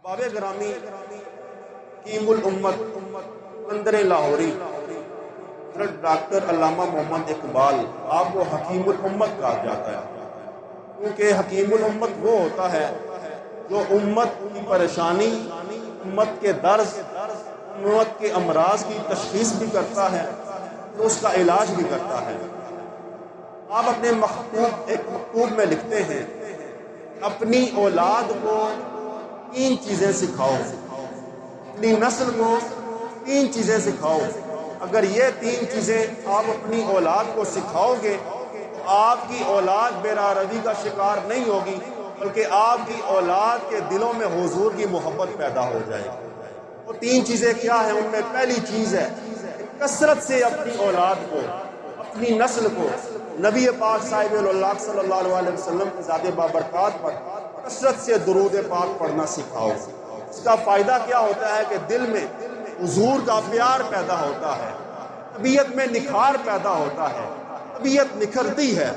باب گرامی حکیم الامت بندر لاہوری حضرت ڈاکٹر علامہ محمد اقبال، آپ کو حکیم الامت کہا جاتا ہے، کیونکہ حکیم الامت وہ ہوتا ہے جو امت کی پریشانی، امت کے درد، امت کے امراض کی تشخیص بھی کرتا ہے تو اس کا علاج بھی کرتا ہے۔ آپ اپنے ایک مکتوب میں لکھتے ہیں، اپنی اولاد کو 3 چیزیں سکھاؤ، اپنی نسل کو 3 چیزیں سکھاؤ۔ اگر یہ 3 چیزیں آپ اپنی اولاد کو سکھاؤ گے تو آپ کی اولاد بے روی کا شکار نہیں ہوگی، بلکہ آپ کی اولاد کے دلوں میں حضور کی محبت پیدا ہو جائے گی۔ وہ 3 چیزیں کیا ہیں؟ ان میں پہلی چیز ہے کہ کثرت سے اپنی اولاد کو، اپنی نسل کو نبی پاک صاحب اللہ صلی اللہ علیہ وسلم کی ذات بابرکات پر کثرت سے درود پاک پڑھنا سکھاؤ۔ اس کا فائدہ کیا ہوتا ہے کہ دل میں حضور کا پیار پیدا ہوتا ہے، طبیعت میں نکھار پیدا ہوتا ہے، طبیعت نکھرتی ہے،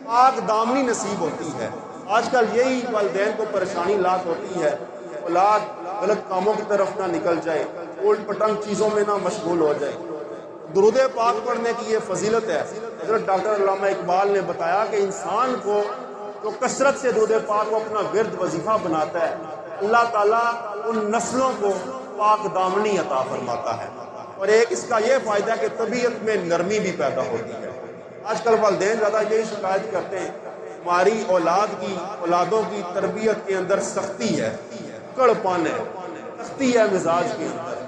پاک دامنی نصیب ہوتی ہے۔ آج کل یہی والدین کو پریشانی لاحق ہوتی ہے، اولاد غلط کاموں کی طرف نہ نکل جائے، الٹ پٹنگ چیزوں میں نہ مشغول ہو جائے۔ درود پاک پڑھنے کی یہ فضیلت ہے۔ حضرت ڈاکٹر علامہ اقبال نے بتایا کہ انسان کو جو کثرت سے درود پاک کو اپنا ورد وظیفہ بناتا ہے، اللہ تعالیٰ ان نسلوں کو پاک دامنی عطا فرماتا ہے۔ اور ایک اس کا یہ فائدہ ہے کہ طبیعت میں نرمی بھی پیدا ہوتی ہے۔ آج کل والدین زیادہ یہی شکایت کرتے ہیں، ہماری اولادوں کی تربیت کے اندر سختی ہے، کڑ پان ہے، سختی ہے مزاج کے اندر۔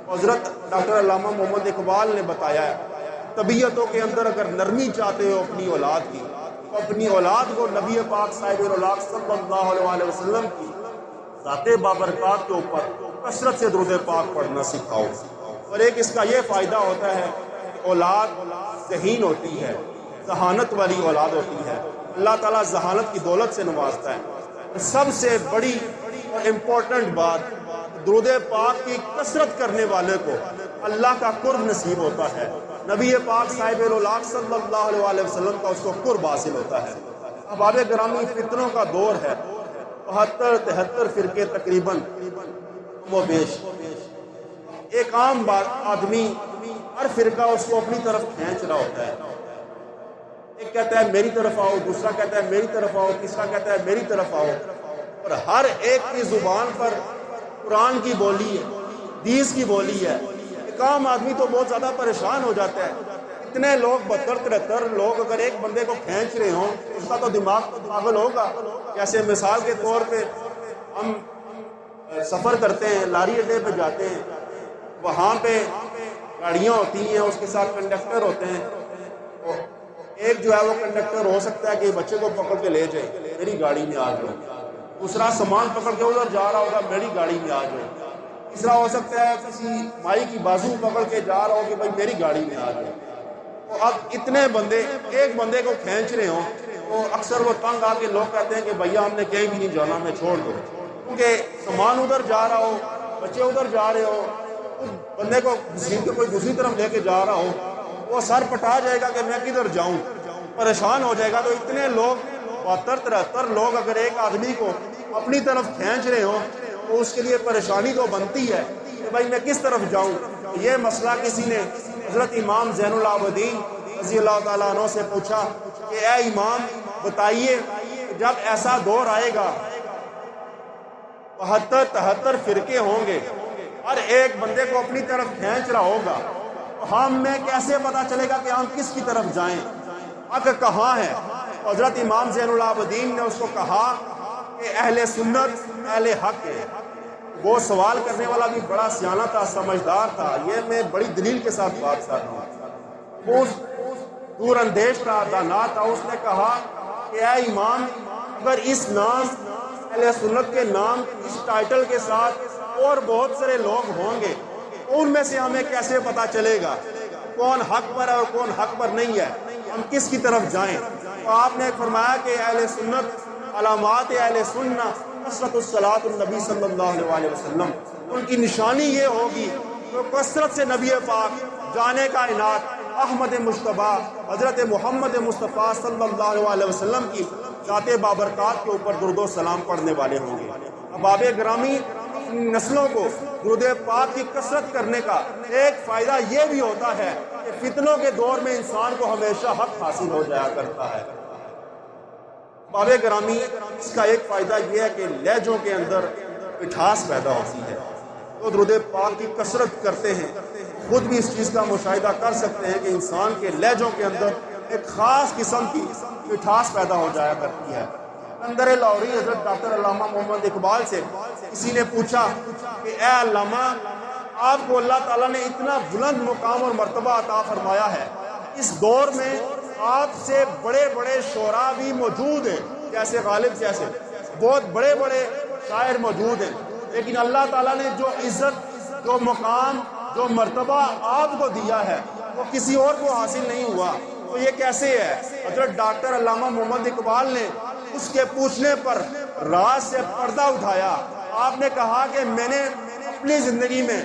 حضرت ڈاکٹر علامہ محمد اقبال نے بتایا ہے، طبیعتوں کے اندر اگر نرمی چاہتے ہو اپنی اولاد کی، تو اپنی اولاد کو نبی پاک صاحب اللہ صلی اللہ علیہ وسلم کی ذات بابرکات کے اوپر کثرت سے درود پاک پڑھنا سکھاؤ۔ اور ایک اس کا یہ فائدہ ہوتا ہے کہ اولاد ذہین ہوتی ہے، ذہانت والی اولاد ہوتی ہے، اللہ تعالیٰ ذہانت کی دولت سے نوازتا ہے۔ سب سے بڑی اور امپورٹنٹ بات، درود پاک کی کثرت کرنے والے کو اللہ کا قرب نصیب ہوتا ہے، نبی پاک صاحب اللہ صلی اللہ علیہ وسلم کا اس کو قرب حاصل ہوتا ہے۔ احباب گرامی، فتنوں کا دور ہے، 73 فرقے تقریباً و بیش۔ ایک عام آدمی ہر فرقہ اس کو اپنی طرف کھینچ رہا ہوتا ہے، ایک کہتا ہے میری طرف آؤ، دوسرا کہتا ہے میری طرف آؤ، تیسرا کہتا ہے میری طرف آؤ، اور ہر ایک کی زبان پر قرآن کی بولی ہے، حدیث کی بولی ہے۔ ایک عام آدمی تو بہت زیادہ پریشان ہو جاتا ہے، اتنے لوگ 72-73 لوگ اگر ایک بندے کو کھینچ رہے ہوں، اس کا تو دماغ تو پاگل ہوگا۔ جیسے مثال کے طور پہ ہم سفر کرتے ہیں، لاری اڈے پہ جاتے ہیں، وہاں پہ گاڑیاں ہوتی ہیں، اس کے ساتھ کنڈکٹر ہوتے ہیں۔ ایک جو ہے وہ کنڈکٹر ہو سکتا ہے کہ بچے کو پکڑ کے لے جائے، میری گاڑی میں آ جاؤ، دوسرا سامان پکڑ کے ادھر جا رہا ہوگا، میری گاڑی میں آ جاؤ، تیسرا ہو سکتا ہے کسی مائی کی بازو پکڑ کے جا رہا ہو کہ بھائی میری گاڑی میں آ جاؤ۔ تو اب اتنے بندے ایک بندے کو کھینچ رہے ہوں تو اکثر وہ تنگ آ کے لوگ کہتے ہیں کہ بھیا ہم نے کہیں بھی نہیں جانا، میں چھوڑ دو، کیونکہ سامان ادھر جا رہا ہو، بچے ادھر جا رہے ہو، اس بندے کو گھسیٹ کے کوئی دوسری طرف لے کے جا رہا ہو، وہ سر پٹا جائے گا کہ میں کدھر جاؤں، پریشان ہو جائے گا۔ تو اتنے لوگ 72-73 لوگ اگر ایک آدمی کو اپنی طرف کھینچ رہے ہوں تو اس کے لیے پریشانی تو بنتی ہے کہ بھائی میں کس طرف جاؤں۔ یہ مسئلہ کسی نے حضرت امام زین العابدین رضی اللہ تعالیٰ عنہ سے پوچھا کہ اے امام بتائیے، جب ایسا دور آئے گا 72-73 فرقے ہوں گے، ہر ایک بندے کو اپنی طرف کھینچ رہا ہوگا، تو ہم میں کیسے پتا چلے گا کہ ہم کس کی طرف جائیں، حق کہاں ہے؟ حضرت امام زین العابدین نے اس کو کہا کہ اہل سنت اہل حق ہے۔ وہ سوال کرنے والا بھی بڑا سیانہ تھا، سمجھدار تھا، یہ میں بڑی دلیل کے ساتھ بات کر رہا ہوں۔ وہ دور اندیش تھا، دانا تھا، اس نے کہا کہ اے امام، اگر اس نام اہل سنت کے نام اس ٹائٹل کے ساتھ اور بہت سارے لوگ ہوں گے، ان میں سے ہمیں کیسے پتا چلے گا کون حق پر ہے اور کون حق پر نہیں ہے، ہم کس کی طرف جائیں؟ تو آپ نے فرمایا کہ اہل سنت، علامات اہل سنت کثرت الصلاۃ النبی صلی اللہ علیہ وسلم، ان کی نشانی یہ ہوگی کہ کثرت سے نبی پاک جانے کا عنایت، احمد مجتبی حضرت محمد مصطفیٰ صلی اللہ علیہ وسلم کی ذات بابرکات کے اوپر درود و سلام پڑھنے والے ہوں گے۔ احباب گرامی، اپنی نسلوں کو درود پاک کی کثرت کرنے کا ایک فائدہ یہ بھی ہوتا ہے کہ فتنوں کے دور میں انسان کو ہمیشہ حق حاصل ہو جایا کرتا ہے۔ احباب گرامی، اس کا ایک فائدہ یہ ہے کہ لہجوں کے اندر مٹھاس پیدا ہوتی ہے۔ تو درود پاک کی کثرت کرتے ہیں، خود بھی اس چیز کا مشاہدہ کر سکتے ہیں کہ انسان کے لہجوں کے اندر ایک خاص قسم کی مٹھاس پیدا ہو جایا کرتی ہے۔ قلندر لاہوری حضرت ڈاکٹر علامہ محمد اقبال سے کسی نے پوچھا کہ اے علامہ، آپ کو اللہ تعالیٰ نے اتنا بلند مقام اور مرتبہ عطا فرمایا ہے، اس دور میں آپ سے بڑے بڑے شعراء بھی موجود ہیں، جیسے غالب جیسے بہت بڑے بڑے شاعر موجود ہیں، لیکن اللہ تعالیٰ نے جو عزت، جو مقام، جو مرتبہ آپ کو دیا ہے وہ کسی اور کو حاصل نہیں ہوا۔ تو یہ کیسے ہے؟ حضرت ڈاکٹر علامہ محمد اقبال نے اس کے پوچھنے پر راز سے پردہ اٹھایا۔ آپ نے کہا کہ میں نے اپنی زندگی میں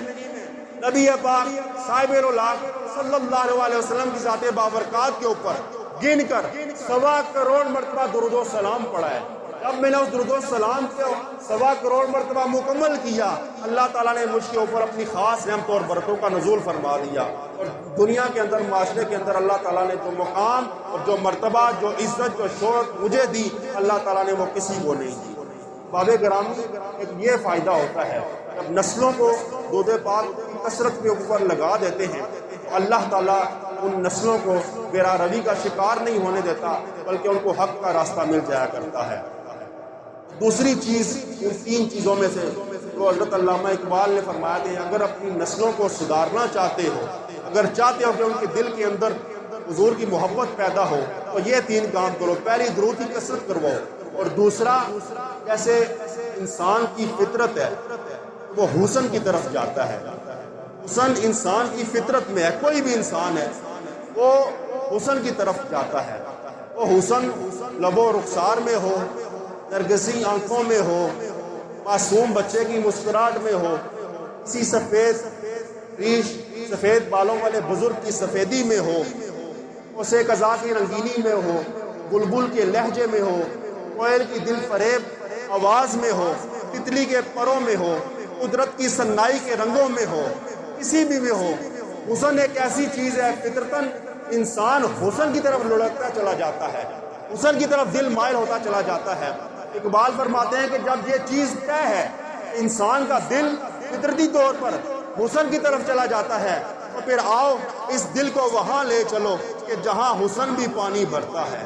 نبی پاک صاحب الاولیاء صلی اللہ علیہ وسلم کی ذات بابرکات کے اوپر گن کر 1.25 کروڑ مرتبہ درود و سلام پڑھا ہے۔ جب میں نے اس درود و سلام کو 1.25 کروڑ مرتبہ مکمل کیا، اللہ تعالیٰ نے مجھ کے اوپر اپنی خاص رحمت اور برکتوں کا نزول فرما دیا، اور دنیا کے اندر، معاشرے کے اندر اللہ تعالیٰ نے جو مقام اور جو مرتبہ، جو عزت، جو شہرت مجھے دی، اللہ تعالیٰ نے وہ کسی کو نہیں دی۔ باب گرامی، ایک یہ فائدہ ہوتا ہے جب نسلوں کو درود پاک کی کثرت کے اوپر لگا دیتے ہیں تو اللہ تعالیٰ ان نسلوں کو گرا روی کا شکار نہیں ہونے دیتا، بلکہ ان کو حق کا راستہ مل جایا کرتا ہے۔ دوسری چیز، ان 3 چیزوں میں سے جو حضرت علامہ اقبال نے فرمایا کہ اگر اپنی نسلوں کو سدھارنا چاہتے ہو، اگر چاہتے ہو کہ ان کے دل کے اندر حضور کی محبت پیدا ہو، تو یہ 3 کام کرو۔ پہلی، درود کی کثرت کرواؤ، اور دوسرا، جیسے انسان کی فطرت ہے وہ حسن کی طرف جاتا ہے، حسن انسان کی فطرت میں ہے، کوئی بھی انسان ہے وہ حسن کی طرف جاتا ہے، وہ حسن لب و رخسار میں ہو، نرگسی آنکھوں میں ہو، معصوم بچے کی مسکراہٹ میں ہو، کسی سفید ریش، سفید بالوں والے بزرگ کی سفیدی میں ہو، اسے قضا کی رنگینی میں ہو، بلبل کے لہجے میں ہو، کوئل کی دل فریب آواز میں ہو، تتلی کے پروں میں ہو، قدرت کی سنائی کے رنگوں میں ہو، کسی بھی میں ہو۔ حسن ایک ایسی چیز ہے، فطرتاً انسان حسن کی طرف لڑکتا چلا جاتا ہے، حسن کی طرف دل مائل ہوتا چلا جاتا ہے۔ اقبال فرماتے ہیں کہ جب یہ چیز طے ہے، انسان کا دل فطرتی طور پر حسن کی طرف چلا جاتا ہے، تو پھر آؤ اس دل کو وہاں لے چلو کہ جہاں حسن بھی پانی بھرتا ہے،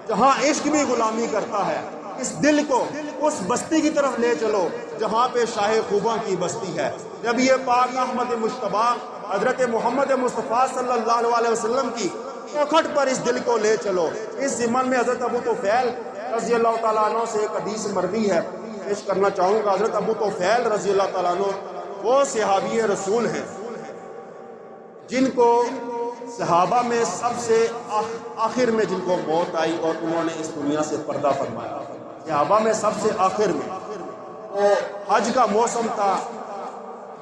جہاں عشق بھی غلامی کرتا ہے۔ اس دل کو اس بستی کی طرف لے چلو جہاں پہ شاہ خوباں کی بستی ہے۔ جب یہ پاک احمد مجتبیٰ حضرت محمد مصطفیٰ صلی اللہ علیہ وسلم کی چوکھٹ پر اس دل کو لے چلو۔ اس ضمن میں حضرت ابو طفیل رضی اللہ تعالیٰ عنہ سے ایک حدیث مروی ہے، پیش کرنا چاہوں گا۔ حضرت ابو طفیل رضی اللہ تعالیٰ عنہ وہ صحابی رسول ہیں جن کو صحابہ میں سب سے آخر میں جن کو موت آئی اور انہوں نے اس دنیا سے پردہ فرمایا، صحابہ میں سب سے آخر میں، وہ حج کا موسم تھا،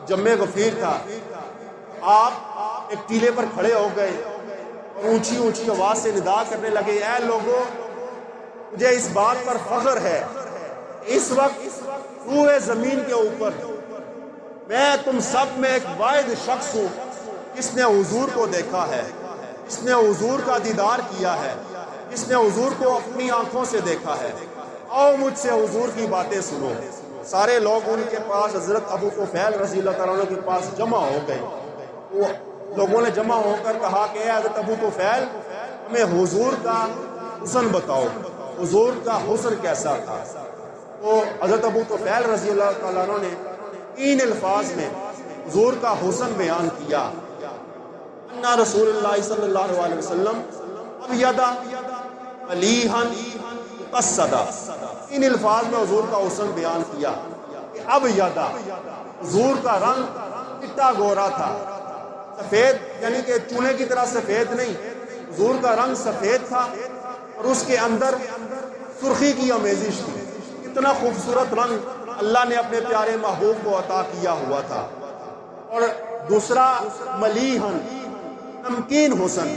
جمع غفیر تھا، آپ ایک ٹیلے پر کھڑے ہو گئے اور اونچی اونچی آواز سے ندا کرنے لگے، اے لوگو، مجھے اس بات پر فخر ہے اس وقت روئے زمین کے اوپر میں تم سب میں ایک واحد شخص ہوں جس نے حضور کو دیکھا ہے، جس نے حضور کا دیدار کیا ہے، جس نے حضور کو اپنی آنکھوں سے دیکھا ہے، آؤ مجھ سے حضور کی باتیں سنو۔ سارے لوگ ان کے پاس حضرت ابو طفیل رضی اللہ تعالیٰ عنہ کے پاس جمع ہو گئے۔ وہ لوگوں نے جمع ہو کر کہا کہ اے حضرت ابو طفیل، ہمیں حضور کا حسن بتاؤ، حضور کا حسن کیسا تھا؟ تو حضرت ابو طفیل رضی اللہ تعالیٰ عنہ نے 3 الفاظ میں حضور کا حسن بیان کیا۔ انا رسول اللہ صلی اللہ علیہ وسلم ابیض ملیحا مقصدا، 3 الفاظ میں حضور کا حسن بیان کیا کہ ابیض، حضور کا رنگ چٹا گورا تھا، سفید یعنی کہ چونے کی طرح سفید نہیں، حضور کا رنگ سفید تھا اور اس کے اندر سرخی کی آمیزش تھی۔ اتنا خوبصورت رنگ اللہ نے اپنے پیارے محبوب کو عطا کیا ہوا تھا۔ اور دوسرا ملیحن، نمکین حسن،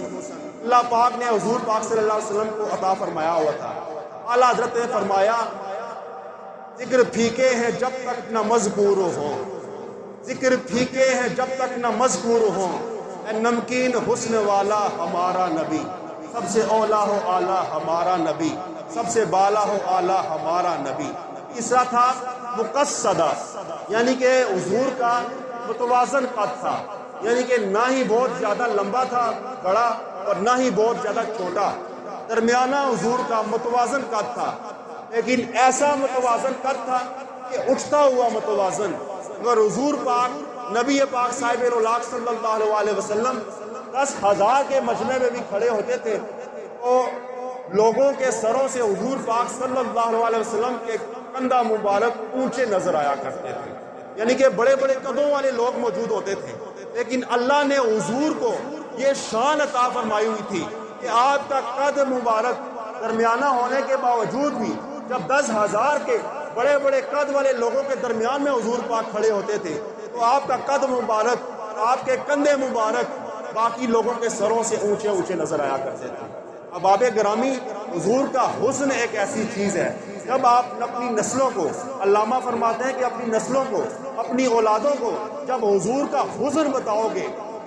اللہ پاک نے حضور پاک صلی اللہ علیہ وسلم کو عطا فرمایا ہوا تھا۔ اعلیٰ حضرت نے فرمایا ذکر پھیکے ہیں جب تک نہ مذکور ہو، ذکر پھیکے ہیں جب تک نہ مذکور ہو، اے نمکین حسن والا ہمارا نبی، سب سے اولا ہو اعلیٰ ہمارا نبی، سب سے بالا ہو اعلیٰ ہمارا نبی۔ تیسرا تھا مقصدہ، یعنی کہ حضور کا متوازن قد تھا، یعنی کہ نہ ہی بہت زیادہ لمبا تھا بڑا اور نہ ہی بہت زیادہ چھوٹا، درمیانہ حضور کا متوازن قد تھا، لیکن ایسا متوازن قد تھا کہ اٹھتا ہوا متوازن۔ اگر حضور پاک نبی پاک صاحب الاولاق صلی اللہ علیہ وسلم 10,000 کے مجمع میں بھی کھڑے ہوتے تھے تو لوگوں کے سروں سے حضور پاک صلی اللہ علیہ وسلم کے کندھا مبارک اونچے نظر آیا کرتے تھے، یعنی کہ بڑے بڑے قدوں والے لوگ موجود ہوتے تھے، لیکن اللہ نے حضور کو یہ شان عطا فرمائی ہوئی تھی کہ آپ کا قد مبارک درمیانہ ہونے کے باوجود بھی جب 10,000 کے بڑے بڑے قد والے لوگوں کے درمیان میں حضور پاک کھڑے ہوتے تھے تو آپ کا قد مبارک، آپ کے کندھے مبارک باقی لوگوں کے سروں سے اونچے اونچے نظر آیا کرتے تھے۔ احباب گرامی، حضور کا حسن ایک ایسی چیز ہے، جب آپ اپنی نسلوں کو، علامہ فرماتے ہیں کہ اپنی نسلوں کو، اپنی اولادوں کو جب حضور کا حسن بتاؤ گے،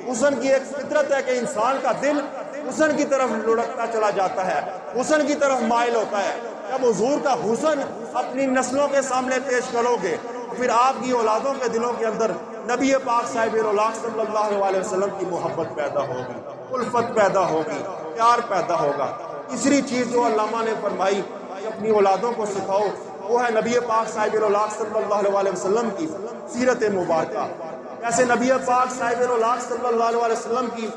حسن کی ایک فطرت ہے کہ انسان کا دل حسن کی طرف لڑکتا چلا جاتا ہے، حسن کی طرف مائل ہوتا ہے۔ جب حضور کا حسن اپنی نسلوں کے سامنے پیش کرو گے پھر آپ کی اولادوں کے دلوں کے اندر نبی پاک صاحب الاولاق صلی اللہ علیہ وسلم کی محبت پیدا ہوگی، الفت پیدا ہوگی، پیار پیدا ہوگا۔ تیسری چیز جو علامہ نے فرمائی کہ اپنی اولادوں کو سکھاؤ وہ ہے نبی پاک صاحب الاولاق صلی اللہ علیہ وسلم کی سیرت مبارکہ۔ جیسے نبی پاک صاحب الاولاق صلی اللہ علیہ وسلم کی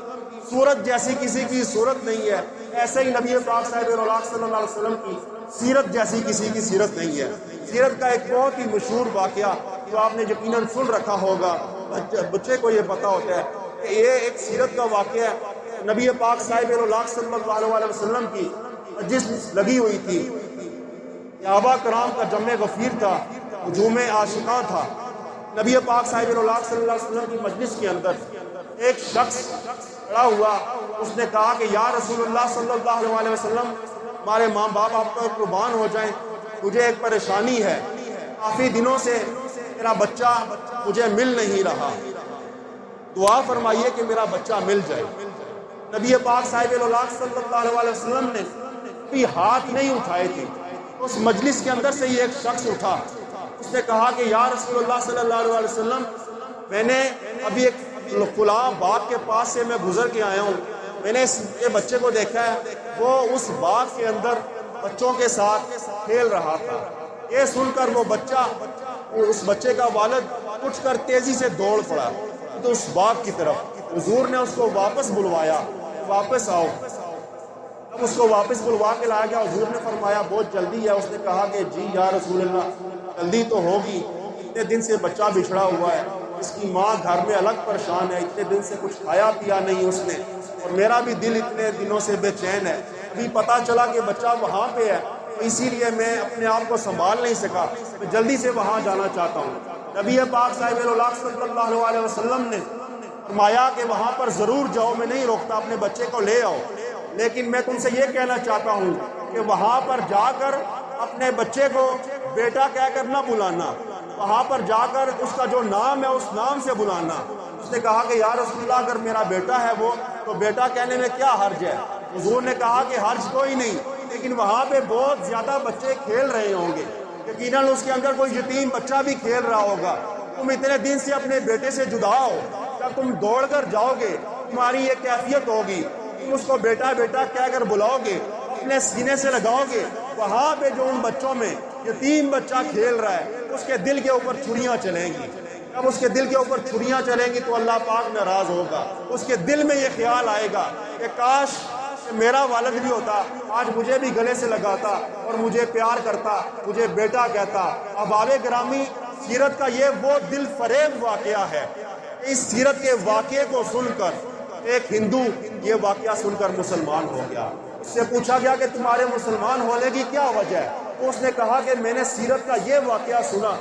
صورت جیسی کسی کی صورت نہیں ہے، ایسے ہی نبی پاک صاحب الاولاق صلی اللہ علیہ وسلم کی سیرت جیسی کسی کی سیرت نہیں ہے۔ سیرت کا ایک بہت ہی مشہور واقعہ جو آپ نے یقیناً سن رکھا ہوگا، بچے کو یہ پتا ہوتا ہے کہ یہ ایک سیرت کا واقعہ ہے۔ نبی پاک صاحب الاولاق صلی اللہ علیہ وسلم کی مجلس لگی ہوئی تھی، صحابہ کرام کا جمع غفیر تھا، ہجوم عاشقاں تھا۔ نبی پاک صاحب الاولاق صلی اللہ علیہ وسلم کی مجلس کے اندر ایک شخص کھڑا ہوا، اس نے کہا کہ یا رسول اللہ صلی اللہ علیہ وسلم، ہمارے ماں باپ آپ پر قربان ہو جائیں، مجھے ایک پریشانی ہے، کافی دنوں سے میرا بچہ مجھے مل نہیں رہا، دعا فرمائیے کہ میرا بچہ مل جائے۔ نبی پاک صاحب الاولاق صلی اللہ علیہ وسلم نے بھی ہاتھ نہیں اٹھائے تھے، اس مجلس کے اندر سے یہ ایک شخص اٹھا، اس نے کہا کہ یا رسول اللہ صلی اللہ علیہ وسلم، میں نے ابھی ایک فلاں باغ کے پاس سے میں گزر کے آیا ہوں، میں نے یہ بچے کو دیکھا ہے، وہ اس باغ کے اندر بچوں کے ساتھ کھیل رہا تھا۔ یہ سن کر وہ بچہ، اس بچے کا والد اٹھ کر تیزی سے دوڑ پڑا تو اس باغ کی طرف۔ حضور نے اس کو واپس بلوایا، واپس آؤ۔ اب اس کو واپس بلوا کے لایا گیا، حضور نے فرمایا بہت جلدی ہے؟ اس نے کہا کہ جی یا رسول اللہ، جلدی تو ہوگی، اتنے دن سے بچہ بچھڑا ہوا ہے، اس کی ماں گھر میں الگ پریشان ہے، اتنے دن سے کچھ کھایا پیا نہیں اس نے، اور میرا بھی دل اتنے دنوں سے بے چین ہے، ابھی پتا چلا کہ بچہ وہاں پہ ہے، اسی لیے میں اپنے آپ کو سنبھال نہیں سکا، میں جلدی سے وہاں جانا چاہتا ہوں۔ نبی پاک صاحب الاولاق صلی اللہ علیہ وسلم نے فرمایا کہ وہاں پر ضرور جاؤ، میں نہیں روکتا، اپنے بچے کو لے آؤ، لیکن میں تم سے یہ کہنا چاہتا ہوں کہ وہاں پر جا کر اپنے بچے کو بیٹا کہہ کر نہ بلانا، وہاں پر جا کر اس کا جو نام ہے اس نام سے بلانا۔ اس نے کہا کہ یا رسول اللہ، اگر میرا بیٹا ہے وہ تو بیٹا کہنے میں کیا حرج ہے؟ حضور نے کہا کہ حرج کوئی نہیں، لیکن وہاں پہ بہت زیادہ بچے کھیل رہے ہوں گے، یقیناً اس کے اندر کوئی یتیم بچہ بھی کھیل رہا ہوگا، تم اتنے دن سے اپنے بیٹے سے جدا ہو، جب تم دوڑ کر جاؤ گے تمہاری یہ کیفیت ہوگی، تم اس کو بیٹا بیٹا کہہ کر بلاؤ گے، اپنے سینے سے لگاؤ گے، وہاں پہ جو ان بچوں میں یتیم بچہ کھیل رہا ہے اس کے دل کے اوپر چھریاں چلیں گی۔ جب اس کے دل کے اوپر چھریاں چلیں گی تو اللہ پاک ناراض ہوگا، اس کے دل میں یہ خیال آئے گا کہ کاش میرا والد بھی ہوتا، آج مجھے بھی گلے سے لگاتا اور مجھے پیار کرتا، مجھے بیٹا کہتا۔ احباب گرامی، سیرت کا یہ وہ دل فریب واقعہ ہے، اس سیرت کے واقعے کو سن کر ایک ہندو یہ واقعہ سن کر مسلمان ہو گیا۔ اس سے پوچھا گیا کہ تمہارے مسلمان ہونے کی کیا وجہ ہے؟ تو اس نے کہا کہ میں نے سیرت کا یہ واقعہ سنا،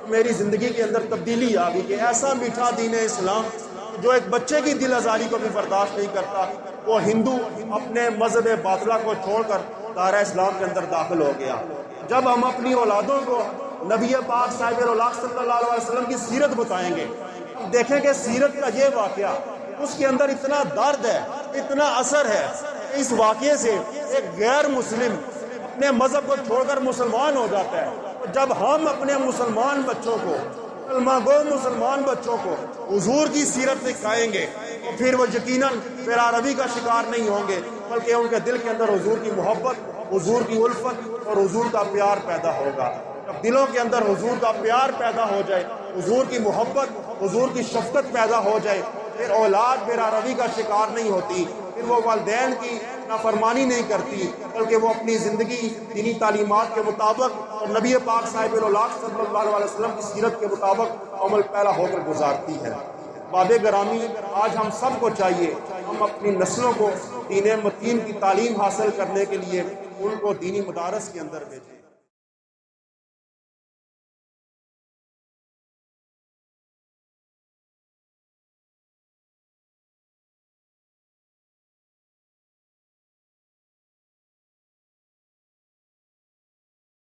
میری زندگی کے اندر تبدیلی آ گئی کہ ایسا میٹھا دین اسلام جو ایک بچے کی دل آزاری کو بھی برداشت نہیں کرتا، وہ ہندو اپنے مذہب باطلہ کو چھوڑ کر دائرہ اسلام کے اندر داخل ہو گیا۔ جب ہم اپنی اولادوں کو نبی پاک صاحب الاولاق صلی اللہ علیہ وسلم کی سیرت بتائیں گے، دیکھیں کہ سیرت کا یہ واقعہ اس کے اندر اتنا درد ہے، اتنا اثر ہے کہ اس واقعے سے ایک غیر مسلم اپنے مذہب کو چھوڑ کر مسلمان ہو جاتا ہے۔ جب ہم اپنے مسلمان بچوں کو، کلمہ گو مسلمان بچوں کو حضور کی سیرت سکھائیں گے تو پھر وہ یقیناً پیرا روی کا شکار نہیں ہوں گے، بلکہ ان کے دل کے اندر حضور کی محبت، حضور کی الفت اور حضور کا پیار پیدا ہوگا۔ جب دلوں کے اندر حضور کا پیار پیدا ہو جائے، حضور کی محبت، حضور کی شفقت پیدا ہو جائے، پھر اولاد پیرا روی کا شکار نہیں ہوتی، پھر وہ والدین کی نافرمانی نہیں کرتی، بلکہ وہ اپنی زندگی دینی تعلیمات کے مطابق اور نبی پاک صاحب الاولاق صلی اللہ علیہ وسلم کی سیرت کے مطابق عمل پیرا ہو کر گزارتی ہے۔ باب گرامی، آج ہم سب کو چاہیے ہم اپنی نسلوں کو دین متین کی تعلیم حاصل کرنے کے لیے ان کو دینی مدارس کے اندر بھیجیں۔